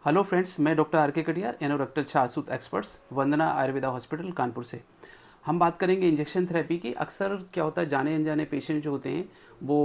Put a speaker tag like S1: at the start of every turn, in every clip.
S1: Hello friends, मैं doctor R के Katiyar, anorectal छासूत experts, वंदना Ayurveda hospital Kanpur से। हम बात करेंगे इंजेक्शन थेरेपी की। अक्सर क्या होता है, जाने अनजाने पेशेंट जो होते हैं वो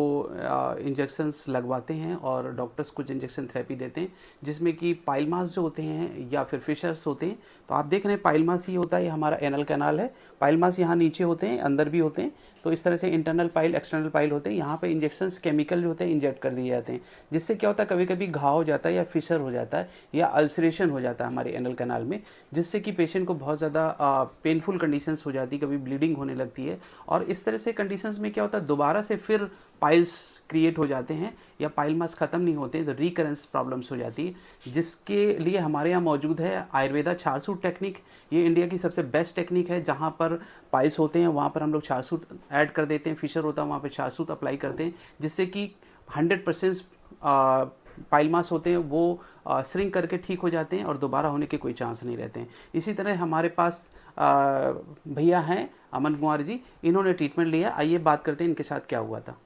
S1: इंजेक्शंस लगवाते हैं और डॉक्टर्स कुछ इंजेक्शन थेरेपी देते हैं जिसमें कि पाइल मास जो होते हैं या फिर फिशर्स होते हैं। तो आप देख रहे हैं पाइल मास ये होता है, ये हमारा एनल कैनाल है। पाइल मास यहाँ नीचे होते हैं, अंदर भी होते हैं। तो इस तरह से इंटरनल पाइल, एक्सटर्नल पाइल होते हैं। यहाँ पे इंजेक्शंस केमिकल जो होते हैं इंजेक्ट कर दिए जाते हैं, जिससे क्या होता है कभी कभी घाव हो जाता है या फिशर हो जाता है या अल्सरेशन हो जाता है हमारे एनल कैनाल में, जिससे कि पेशेंट को बहुत ज़्यादा पेनफुल कंडीशंस हो जाती है, कभी ब्लीडिंग होने लगती है। और इस तरह से कंडीशंस में क्या होता है, दोबारा से फिर पाइल्स क्रिएट हो जाते हैं या पाइल मास ख़त्म नहीं होते हैं, तो रिकरेंस प्रॉब्लम्स हो जाती है, जिसके लिए हमारे यहाँ मौजूद है आयुर्वेदा छारसूट टेक्निक। ये इंडिया की सबसे बेस्ट टेक्निक है। जहाँ पर पाइल्स होते हैं वहाँ पर हम लोग छारसूट ऐड कर देते हैं, फिशर होता है वहाँ पर छारसूट अप्लाई करते हैं, जिससे कि 100% पाइल मास होते हैं वो श्रिंक करके ठीक हो जाते हैं और दोबारा होने के कोई चांस नहीं रहते हैं। इसी तरह हमारे पास भैया हैं अमन कुमार जी, इन्होंने ट्रीटमेंट लिया। आइए बात करते हैं इनके साथ क्या हुआ था।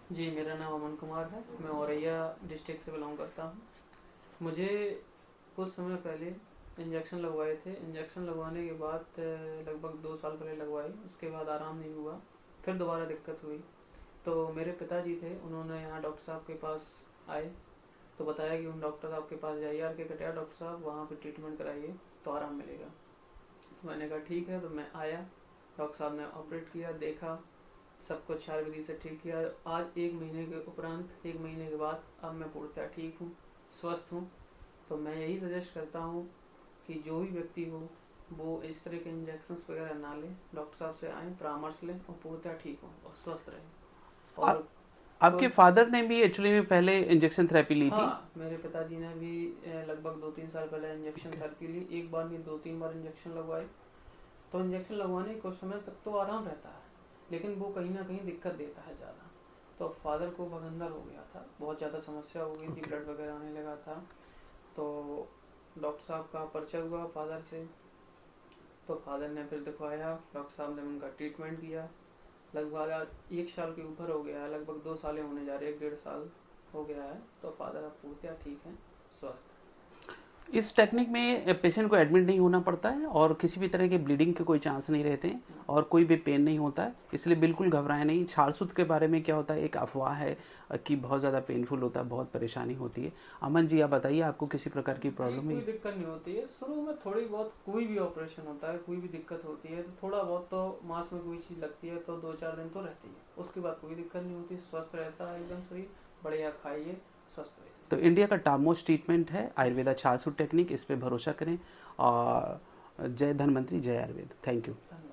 S2: जी, मेरा नाम अमन कुमार है। मैं औरैया डिस्ट्रिक्ट से बिलोंग करता हूँ। मुझे कुछ समय पहले इंजेक्शन लगवाए थे। इंजेक्शन लगवाने के बाद लगभग 2 साल पहले लगवाए, उसके बाद आराम नहीं हुआ, फिर दोबारा दिक्कत हुई। तो मेरे पिताजी थे, उन्होंने यहाँ डॉक्टर साहब के पास आए तो बताया कि उन डॉक्टर साहब के पास जाइए, आर के कटियार डॉक्टर साहब, वहाँ पे ट्रीटमेंट कराइए तो आराम मिलेगा। तो मैंने कहा ठीक है, तो मैं आया। डॉक्टर साहब ने ऑपरेट किया, देखा, सब कुछ आयुर्वेदी से ठीक किया। आज 1 महीने के उपरांत, 1 महीने के बाद अब मैं पूर्णतः ठीक हूँ, स्वस्थ हूँ। तो मैं यही सजेस्ट करता हूँ कि जो भी व्यक्ति हो वो इस तरह के इंजेक्शंस वगैरह ना लें, डॉक्टर साहब से आएँ, परामर्श लें और पूर्णतः ठीक हों और स्वस्थ रहें।
S1: आ,
S2: और
S1: आपके
S2: कोई,
S1: फादर ने भी एक्चुअली में पहले इंजेक्शन थेरेपी ली थी।
S2: हाँ, मेरे पिताजी ने भी लगभग 2-3 साल पहले इंजेक्शन
S1: ओके।
S2: थेरेपी ली। एक बार नहीं, 2-3 बार इंजेक्शन लगवाए। तो इंजेक्शन लगवाने के कुछ समय तक तो आराम रहता है, लेकिन वो कहीं ना कहीं दिक्कत देता है ज़्यादा। तो फादर को भगंदर हो गया था, बहुत ज़्यादा समस्या हो गई थी,
S1: ओके।
S2: ब्लड वगैरह आने लगा था। तो डॉक्टर साहब का परिचय हुआ फादर से। तो फादर ने फिर दिखवाया, डॉक्टर साहब ने उनका ट्रीटमेंट किया। लगभग आज 1 साल के ऊपर हो गया है, लगभग 2 साल होने जा रहे हैं, 1.5 साल हो गया है। तो फादर अब पूर्णतः ठीक हैं, स्वस्थ।
S1: इस टेक्निक में पेशेंट को एडमिट नहीं होना पड़ता है और किसी भी तरह के ब्लीडिंग के कोई चांस नहीं रहते हैं और कोई भी पेन नहीं होता है, इसलिए बिल्कुल घबराएं नहीं। छारसूत के बारे में क्या होता है, एक अफवाह है कि बहुत ज़्यादा पेनफुल होता है, बहुत परेशानी होती है। अमन जी, आप बताइए, आपको किसी प्रकार की
S2: जी,
S1: प्रॉब्लम
S2: कोई
S1: है?
S2: दिक्कत नहीं होती है। शुरू में थोड़ी बहुत, कोई भी ऑपरेशन होता है, कोई भी दिक्कत होती है तो थोड़ा बहुत तो मांस में कोई चीज़ लगती है तो 2-4 दिन तो रहती है, उसके बाद कोई दिक्कत नहीं होती, स्वस्थ रहता है एकदम शरीर। बढ़िया खाइए, स्वस्थ रहिए।
S1: तो इंडिया का टॉप मोस्ट ट्रीटमेंट है आयुर्वेदा छारसूट टेक्निक, इस पर भरोसा करें। और जय धन्वंतरी, जय आयुर्वेद। Thank you.
S2: धन्यवाद।